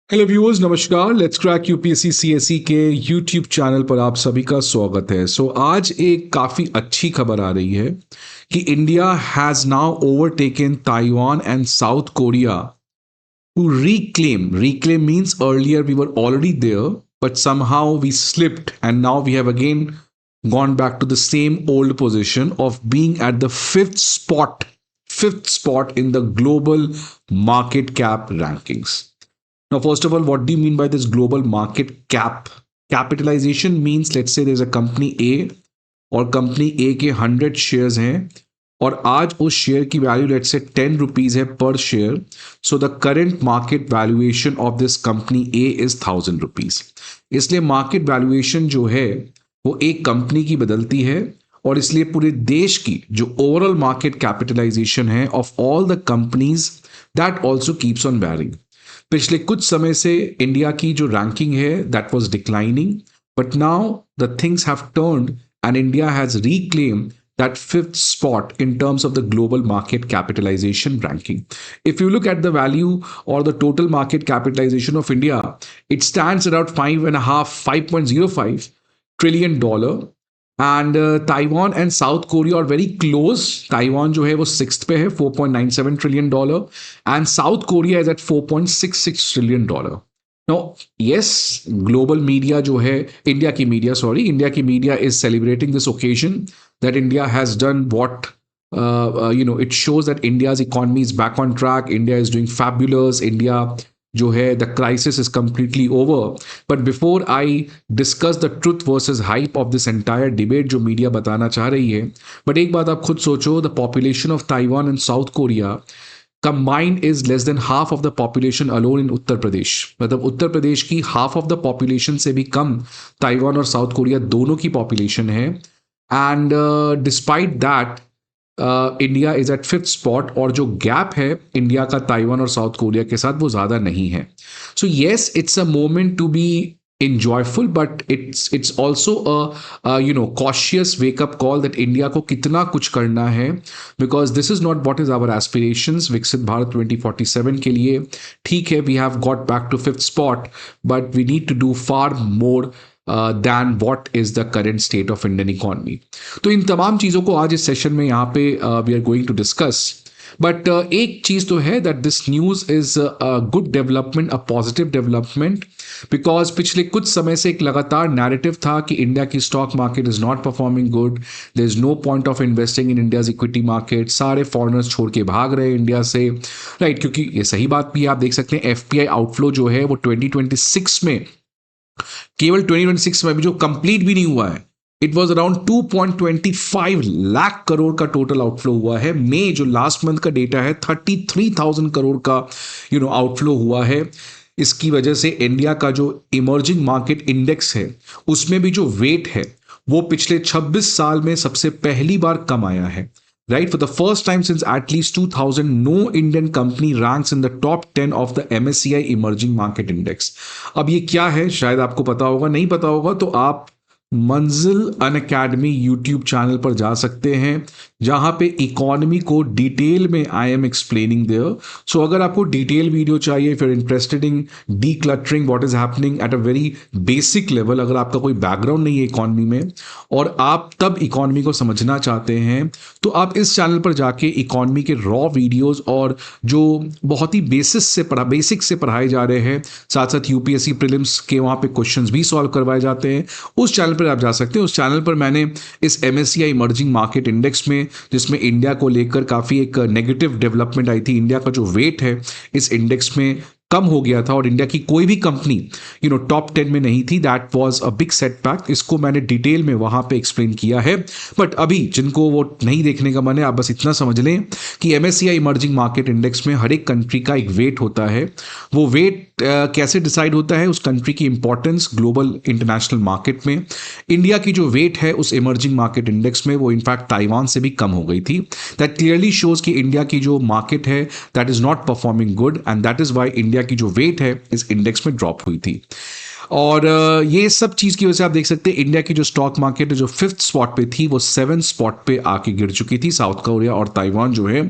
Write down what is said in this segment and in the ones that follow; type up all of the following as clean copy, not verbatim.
Hello viewers, नमस्कार। Let's crack UPSC CSE के YouTube channel पर आप सभी का स्वागत है। आज एक काफ़ी अच्छी खबर आ रही है कि India has now overtaken Taiwan and South Korea to reclaim means earlier we were already there, but somehow we slipped and now we have again gone back to the same old position of being at the fifth spot in the global market cap rankings. Now, first of all, what do you mean by this global market cap? Capitalization means, let's say there's a company A और company ए के 100 shares हैं और आज उस share की value let's say 10 rupees है पर share. So the current market valuation of this company A is 1000 rupees. इसलिए मार्केट वैल्यूएशन जो है वो एक कंपनी की बदलती है और इसलिए पूरे देश की जो ओवरऑल मार्केट कैपिटलाइजेशन है of all the companies that also keeps on varying. पिछले कुछ समय से इंडिया की जो रैंकिंग है that was declining, but now the things have turned and India has reclaimed that fifth spot in terms of the global market capitalization ranking. If you look at the value or the total market capitalization of India, it stands around 5.05 trillion dollar. And Taiwan and South Korea are very close. Taiwan जो है वो sixth पे है, $4.97 trillion, and South Korea is at $4.66 trillion. No yes, global media जो है, India की media is celebrating this occasion that India has done what it shows that India's economy is back on track. India is doing fabulous. India जो है the crisis is completely over. But before I discuss the truth versus hype of this entire debate जो media बताना चाह रही है, but एक बात आप खुद सोचो, the population of Taiwan and South Korea combined is less than half of the population alone in Uttar Pradesh. मतलब उत्तर प्रदेश की हाफ ऑफ द पॉपुलेशन से भी कम ताइवान और साउथ कोरिया दोनों की पॉपुलेशन है। And despite that India is at fifth spot, और जो गैप है इंडिया का ताइवान और साउथ कोरिया के साथ वो ज़्यादा नहीं है। So yes, it's a moment to be enjoyful, but it's also a cautious wake up call that India को कितना कुछ करना है, because this is not what is our aspirations। विकसित भारत 2047 के लिए ठीक है, we have got back to fifth spot, but we need to do far more than what is the current state of Indian economy। तो इन तमाम चीज़ों को आज इस सेशन में यहाँ पे we are going to discuss। But एक चीज़ तो है that this news is a good development, a positive development, because पिछले कुछ समय से एक लगातार नैरेटिव था कि इंडिया की stock market is not performing good, there is no point of investing in India's equity market, सारे फॉरेनर्स छोड़ के भाग रहे हैं इंडिया से, राइट। क्योंकि ये सही बात भी आप देख सकते हैं, एफपीआई आउटफ्लो जो है वो 2026 में, केवल 2026 में भी जो कंप्लीट भी नहीं हुआ है, it was around 2.25 lakh crore का टोटल आउटफ्लो हुआ है। मई जो लास्ट मंथ का डेटा है 33,000 करोड़ का आउटफ्लो हुआ है। इसकी वजह से इंडिया का जो इमर्जिंग मार्केट इंडेक्स है उसमें भी जो वेट है वो पिछले 26 साल में सबसे पहली बार कम आया है, right? For the first time since at least 2000, no Indian company ranks in the top 10 of the MSCI Emerging Market Index। अब ये क्या है, शायद आपको पता होगा, नहीं पता होगा तो आप मंजिल अनअकैडमी यूट्यूब चैनल पर जा सकते हैं, जहां पे इकोनॉमी को डिटेल में I am explaining there. So अगर आपको डिटेल वीडियो चाहिए, if you are interested in decluttering what is happening at a very basic level, अगर आपका कोई बैकग्राउंड नहीं है इकोनॉमी में और आप तब इकोनॉमी को समझना चाहते हैं, तो आप इस चैनल पर जाके इकोनॉमी के रॉ वीडियोज और जो बहुत ही बेसिक से पढ़ाए जा रहे हैं, साथ साथ यूपीएससी प्रीलिम्स के वहाँ पे क्वेश्चंस भी सॉल्व करवाए जाते हैं, उस चैनल पर आप जा सकते हैं। उस चैनल पर मैंने इस एमएससीआई इमर्जिंग मार्केट इंडेक्स में, जिसमें इंडिया को लेकर काफ़ी एक नेगेटिव डेवलपमेंट आई थी, इंडिया का जो वेट है इस इंडेक्स में कम हो गया था और इंडिया की कोई भी कंपनी टॉप 10 में नहीं थी, that was a big setback. इसको मैंने डिटेल में वहां पे एक्सप्लेन किया है। बट अभी जिनको वो नहीं देखने का मन है, आप बस इतना समझ लें कि एमएससीआई इमर्जिंग मार्केट इंडेक्स में हर एक कंट्री का एक वेट होता है। वो वेट कैसे डिसाइड होता है, उस कंट्री की इंपॉर्टेंस ग्लोबल इंटरनेशनल मार्केट में। इंडिया की जो वेट है उस इमर्जिंग मार्केट इंडेक्स में, वो इनफैक्ट ताइवान से भी कम हो गई थी। दैट क्लियरली शोज कि इंडिया की जो मार्केट है that is not performing good, and that is why India की जो वेट है इस इंडेक्स में ड्रॉप हुई थी। और ये सब चीज़ की वजह से आप देख सकते हैं इंडिया की जो स्टॉक मार्केट है जो 5th स्पॉट पे थी वो 7th स्पॉट पे आके गिर चुकी थी। साउथ कोरिया और ताइवान जो है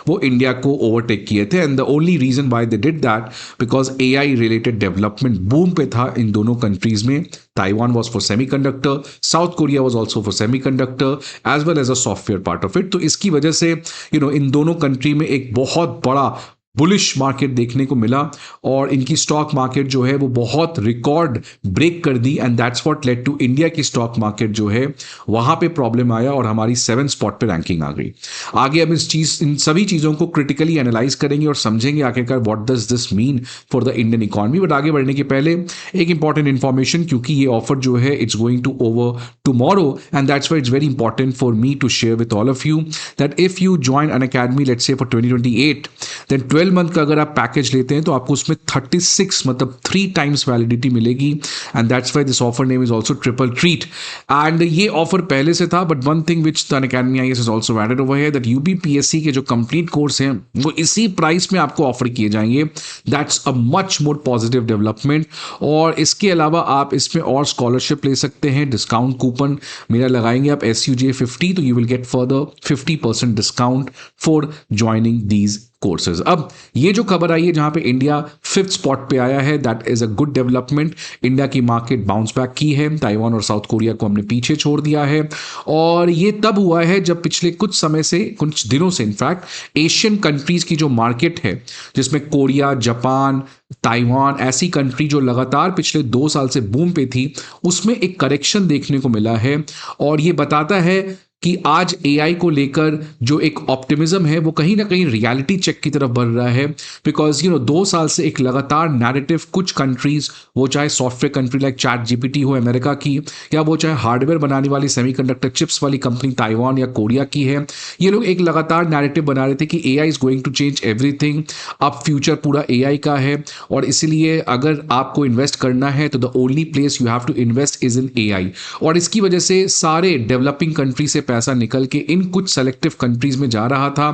वो इंडिया को ओवरटेक किए थे and the only reason why they did that because AI related development boom पे था इन दोनों कंट्रीज में। Taiwan was for semiconductor, South Korea was also for semiconductor as well as a software part of it. तो इसकी वजह से इन दोनों कंट्री में एक बहुत बड़ा बुलिश मार्केट देखने को मिला और इनकी स्टॉक मार्केट जो है वो बहुत रिकॉर्ड ब्रेक कर दी and that's what led to India की स्टॉक मार्केट जो है वहां पे प्रॉब्लम आया और हमारी 7th स्पॉट पे रैंकिंग आ गई। आगे अब इन सभी चीज़ों को क्रिटिकली एनालाइज करेंगे और समझेंगे आखिरकार what does this mean for the Indian economy. But आगे बढ़ने के पहले एक इंपॉर्टेंट इन्फॉर्मेशन, क्योंकि ये ऑफर जो है it's going to over tomorrow and that's why it's very important for me to share with all of you that if you join Unacademy let's say for 2028 then 12 month का अगर आप package लेते हैं तो आपको उसमें 36 मतलब 3 टाइम्स वैलिडिटी मिलेगी and that's why this offer name is also triple treat. And ये ऑफर पहले से था but one thing which the Unacademy IAS is also added over here that UPPSC के जो कंप्लीट कोर्स हैं वो इसी प्राइस में आपको ऑफर किए जाएंगे। That's a much more positive development. और इसके अलावा आप इसमें और स्कॉलरशिप ले सकते हैं। डिस्काउंट कूपन मेरा लगाएंगे आप SUJ50 तो you will get further 50% discount for joining these courses. अब ये जो खबर आई है जहां पे इंडिया 5th स्पॉट पे आया है that is a good development. India की मार्केट बाउंस बैक की है, ताइवान और साउथ कोरिया को हमने पीछे छोड़ दिया है और ये तब हुआ है जब पिछले कुछ समय से, कुछ दिनों से इनफैक्ट एशियन कंट्रीज की जो मार्केट है जिसमें कोरिया, जापान, ताइवान ऐसी कंट्री जो लगातार पिछले 2 साल से बूम पे थी उसमें एक करेक्शन देखने को मिला है। और ये बताता है कि आज एआई को लेकर जो एक ऑप्टिमिज्म है वो कहीं ना कहीं रियलिटी चेक की तरफ बढ़ रहा है बिकॉज 2 साल से एक लगातार नैरेटिव कुछ कंट्रीज, वो चाहे सॉफ्टवेयर कंट्री लाइक ChatGPT हो अमेरिका की या वो चाहे हार्डवेयर बनाने वाली सेमीकंडक्टर चिप्स वाली कंपनी ताइवान या कोरिया की है, ये लोग एक लगातार नैरेटिव बना रहे थे कि AI is going to change everything, अब फ्यूचर पूरा एआई का है और इसीलिए अगर आपको इन्वेस्ट करना है तो the only place you have to invest is in AI. और इसकी वजह से सारे डेवलपिंग कंट्री से पैसा निकल के इन कुछ सेलेक्टिव कंट्रीज में जा रहा था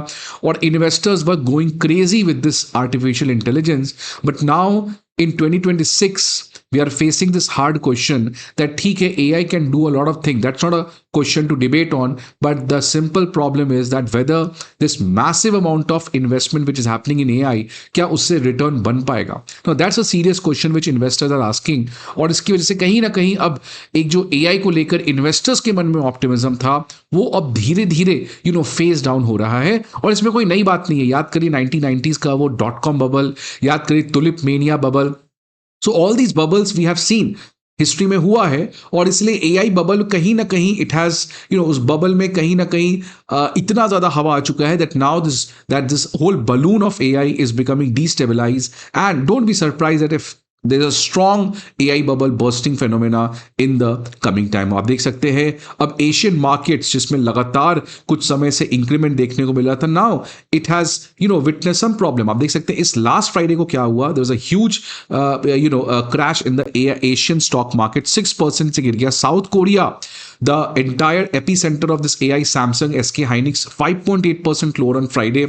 और investors were going crazy with this artificial intelligence. But now in 2026 we are facing this hard question that ठीक है AI can do a lot of things, that's not a question to debate on, but the simple problem is that whether this massive amount of investment which is happening in AI क्या उससे return बन पाएगा। Now that's a serious question which investors are asking और इसकी वजह से कहीं ना कहीं अब एक जो AI को लेकर इन्वेस्टर्स के मन में ऑप्टिमिज्म था वो अब धीरे धीरे फेज डाउन हो रहा है। और इसमें कोई नई बात नहीं है, याद करिए 1990s का वो .com बबल, याद करिए tulip mania bubble. So all these bubbles we have seen history में हुआ है और इसलिए एआई बबल कहीं ना कहीं इट हैज उस बबल में कहीं ना कहीं इतना ज्यादा हवा आ चुका है that now this whole balloon of AI is becoming destabilize and don't be surprise that if there's a strong AI bubble bursting phenomena in the coming time। आप देख सकते हैं अब एशियन मार्केट्स जिसमें लगातार कुछ समय से इंक्रीमेंट देखने को मिल रहा था, now it has witness some problem. आप देख सकते हैं इस लास्ट फ्राइडे को क्या हुआ, there was a huge crash in the Asian stock market, 6% से गिर गया। South Korea the entire epicenter of this AI Samsung SK Hynix 5.8% lower on Friday।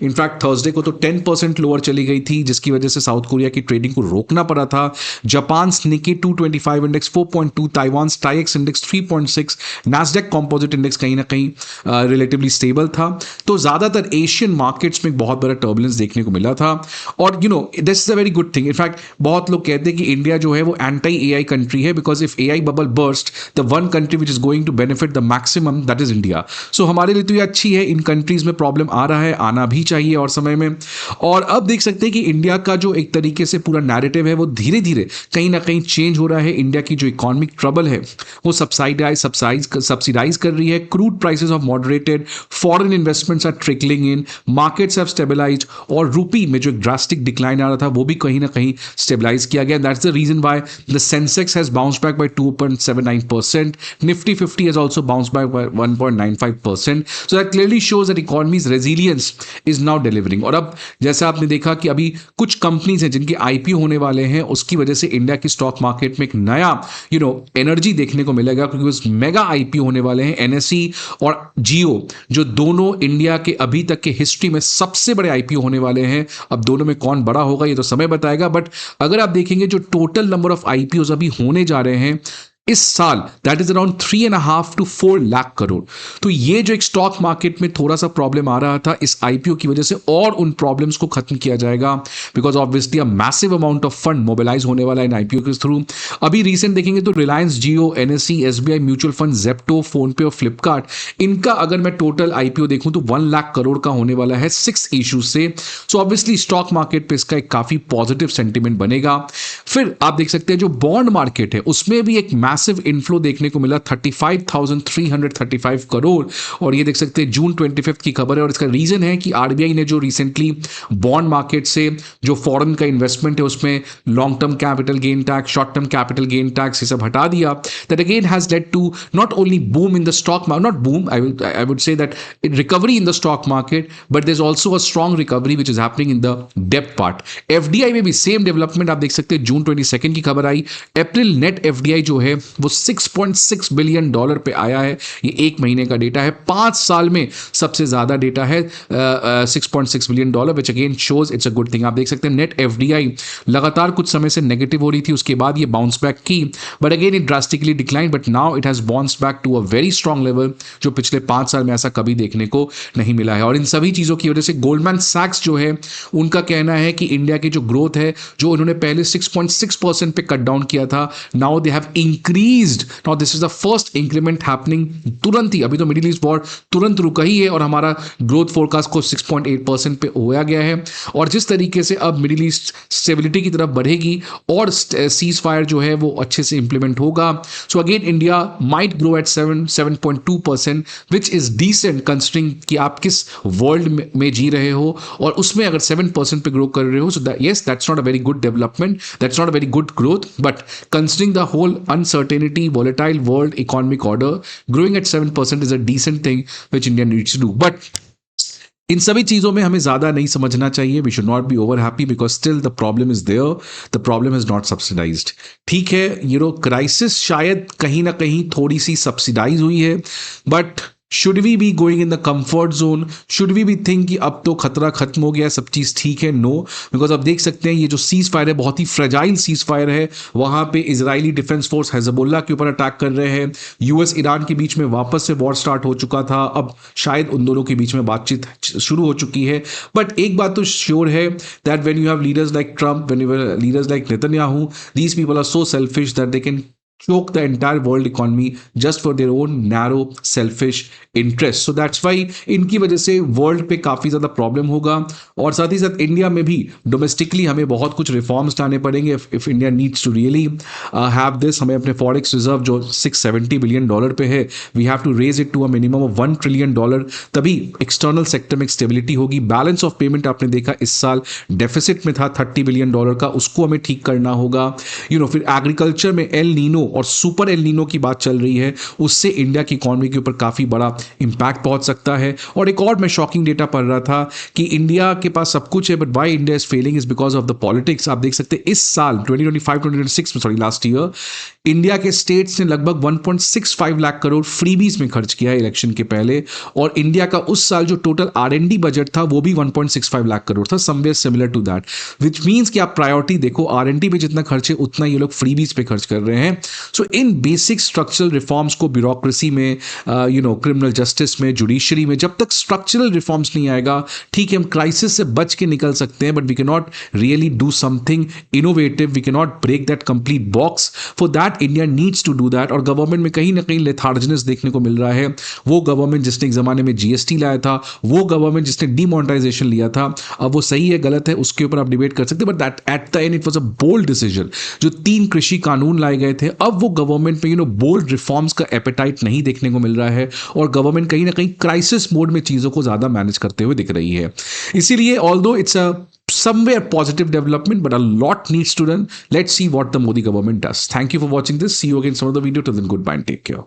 In fact Thursday को तो 10% लोअर चली गई थी जिसकी वजह से साउथ कोरिया की ट्रेडिंग को रोकना पड़ा था। Japan Nikkei 225 index 4.2, Taiwan TAIEX index 3.6, Nasdaq composite index कहीं ना कहीं रिलेटिवली स्टेबल था। तो ज्यादातर एशियन मार्केट्स में बहुत बड़ा टर्बुलेंस देखने को मिला था और this is a very good thing. In fact बहुत लोग कहते हैं कि इंडिया जो है वो एंटी एआई कंट्री है because if AI bubble burst the one country which is going to benefit the maximum that is India. So हमारे लिए तो ये अच्छी है, इन कंट्रीज में प्रॉब्लम आ रहा है, आना भी चाहिए और समय में। और अब देख सकते हैं कि इंडिया का जो एक तरीके से पूरा नैरेटिव है वो धीरे धीरे कहीं ना कहीं चेंज हो रहा है। इंडिया की जो इकोनॉमिक ट्रबल है वो सब्सिडाइज कर रही है। Crude prices of moderated, foreign investments are trickling in, markets have stabilized और रूपी में जो एक ड्रास्टिक डिक्लाइन आ रहा था वो भी कहीं ना कहीं स्टेबलाइज किया गया। That's the reason why the Sensex has bounced back by 2.79%, Nifty 50 has also bounced by 1.95%. So that clearly shows that economy's resilience is now delivering. और अब जैसा आपने देखा कि अभी कुछ कंपनीज हैं जिनके आईपीओ होने वाले हैं, उसकी वजह से इंडिया की स्टॉक मार्केट में एक नया एनर्जी देखने को मिलेगा, क्योंकि उस मेगा आईपीओ होने वाले हैं। एनएसई और जियो जो दोनों इंडिया के अभी तक के हिस्ट्री में सबसे बड़े आईपीओ होने वाले हैं। अब दोनों में कौन बड़ा होगा ये तो समय बताएगा, बट अगर आप देखेंगे जो टोटल नंबर ऑफ आईपीओ अभी होने जा रहे हैं इस साल, that is around 3.5 to 4 lakh crore. तो ये जो एक स्टॉक मार्केट में थोड़ा सा प्रॉब्लम आ रहा था, इस आईपीओ की वजह से और उन प्रॉब्लम्स को खत्म किया जाएगा, because obviously a massive amount of fund mobilize होने वाला है इन आईपीओ के थ्रू। अभी रिसेंट देखेंगे तो Reliance Jio, NSE, SBI mutual fund, Zepto, PhonePe और फ्लिपकार्ट, इनका अगर मैं टोटल आईपीओ देखूं तो 1 लाख करोड़ का होने वाला है 6 इश्यूज से। सो ऑब्वियसली स्टॉक मार्केट पे इसका एक काफी पॉजिटिव सेंटिमेंट बनेगा। फिर आप देख सकते हैं जो बॉन्ड मार्केट है उसमें भी एक मैसिव इनफ्लो देखने को मिला, 35,335 करोड़। और ये देख सकते हैं जून 25 की खबर है, और इसका रीजन है कि आरबीआई ने जो रिसेंटली बॉन्ड मार्केट से जो फॉरेन का इन्वेस्टमेंट है उसमें long term capital gain tax, short term capital gain tax ये सब हटा दिया। That again has led to not only boom in the stock market, not boom, I would say that recovery in the stock market, but there is also a strong recovery which is happening in the depth part. FDI में भी same development आप देख सकते हैं, जून 22 की खबर आई, अप्रैल net FDI जो है वो $6.6 बिलियन पे आया है। ये एक महीने का डेटा है, 5 साल में सबसे ज्यादा डेटा है, $6.6 billion, which again shows it's a good thing. आप देख सकते हैं नेट एफडीआई लगातार कुछ समय से नेगेटिव हो रही थी, उसके बाद ये बाउंस बैक की, but again it drastically decline, but now it has bounce back to a very strong level, जो पिछले 5 साल में ऐसा कभी देखने को नहीं मिला है। और इन सभी चीजों की वजह से गोल्डमैन सैक्स जो है उनका कहना है कि इंडिया की जो ग्रोथ है, जो उन्होंने पहले 6.6% पे कट डाउन किया था, now they have increased. Now this is the first increment happening तुरंत ही, अभी तो मिडिल ईस्ट वॉर तुरंत रुका ही है और हमारा ग्रोथ फोरकास्ट को 6.8% पे होया गया है। और जिस तरीके से अब मिडिल ईस्ट स्टेबिलिटी की तरफ बढ़ेगी और सीज फायर जो है वो अच्छे से इंप्लीमेंट होगा, so again India might grow at 7.2%, which is decent considering कि आप किस वर्ल्ड में जी रहे हो, और उसमें अगर 7% पे ग्रो कर रहे हो, सो yes, that's not a very good development, that's not a very good growth, but considering the whole uncertainty, volatile world economic order, growing at 7% is a decent thing which India needs to do. But इन सभी चीजों में हमें ज्यादा नहीं समझना चाहिए, we should not be over happy, because still the problem is there, the problem is not subsidized. ठीक है, क्राइसिस शायद कहीं ना कहीं थोड़ी सी सब्सिडाइज हुई है, but should we be going in the comfort zone, should we be think कि अब तो खतरा खत्म हो गया, सब चीज़ ठीक है? नो, बिकॉज अब देख सकते हैं ये जो सीज फायर है बहुत ही फ्रेजाइल सीज फायर है। वहाँ पे इजरायली डिफेंस फोर्स हिजबुल्लाह के ऊपर अटैक कर रहे हैं, यूएस ईरान के बीच में वापस से वॉर स्टार्ट हो चुका था, अब शायद उन दोनों के बीच में बातचीत शुरू हो चुकी है। बट एक बात तो श्योर है that when you have leaders like Trump, when you have leaders like Netanyahu, these people are so selfish that they can choke the entire world economy just for their own narrow selfish interest. So that's why इनकी वजह से world पे काफ़ी ज़्यादा problem होगा, और साथ ही साथ इंडिया में भी डोमेस्टिकली हमें बहुत कुछ रिफॉर्म्स लाने पड़ेंगे if India needs to really have this. हमें अपने फॉरेक्स रिजर्व जो $670 बिलियन पे है, we have to raise it to a minimum of $1 trillion, तभी एक्सटर्नल सेक्टर में स्टेबिलिटी होगी। बैलेंस ऑफ पेमेंट आपने देखा इस साल डेफिसिट में था $30 बिलियन का, उसको हमें ठीक करना होगा। फिर एग्रीकल्चर में एल नीनो और सुपर एल नीनो की बात चल रही है, उससे इंडिया की इकोनॉमी के ऊपर काफ़ी बड़ा इंपैक्ट पहुंच सकता है। और एक और मैं शॉकिंग डेटा पढ़ रहा था कि इंडिया के पास सब कुछ है, but why India is failing is because of the politics. आप देख सकते हैं इस साल 2025-2026 में, सॉरी लास्ट ईयर, इंडिया के स्टेट्स ने लगभग 1.65 लाख करोड़ फ्रीबीज में खर्च किया है इलेक्शन के पहले, और इंडिया का उस साल जो टोटल R&D बजट था वो भी 1.65 लाख करोड़ था, somewhere similar to that, which means कि आप प्रायोरिटी देखो, R&D पे जितना खर्च है उतना ये लोग फ्रीबीज पे खर्च कर रहे हैं। सो इन बेसिक स्ट्रक्चरल रिफॉर्म्स को ब्यूरोक्रेसी में, क्रिमिनल जस्टिस में, जुडिशरी में, जब तक स्ट्रक्चरल रिफॉर्म्स नहीं आएगा, ठीक है हम क्राइसिस से बच के निकल सकते हैं, but we can not really do something innovative, we can not break that complete box. For that India needs to do that. और गवर्नमेंट में कहीं ना कहीं लेथार्जनेस देखने को मिल रहा है। वो गवर्नमेंट जिसने एक जमाने में जीएसटी लाया था, वो गवर्नमेंट जिसने डीमोनेटाइजेशन लिया था, अब वो सही है गलत है उसके ऊपर आप डिबेट कर सकते हैं, but that at the end it was a bold decision. जो 3 कृषि कानून लाए गए थे, अब वो गवर्नमेंट में बोल्ड रिफॉर्म्स का एपेटाइट नहीं देखने को मिल रहा है, और गवर्नमेंट कहीं ना कहीं क्राइसिस मोड में चीजों को ज्यादा मैनेज करते हुए दिख रही है। इसीलिए although it's a somewhere positive development, but a lot needs to run. Let's see what the Modi government does. Thank you for watching this. See you again in some other video. Till then, goodbye and take care.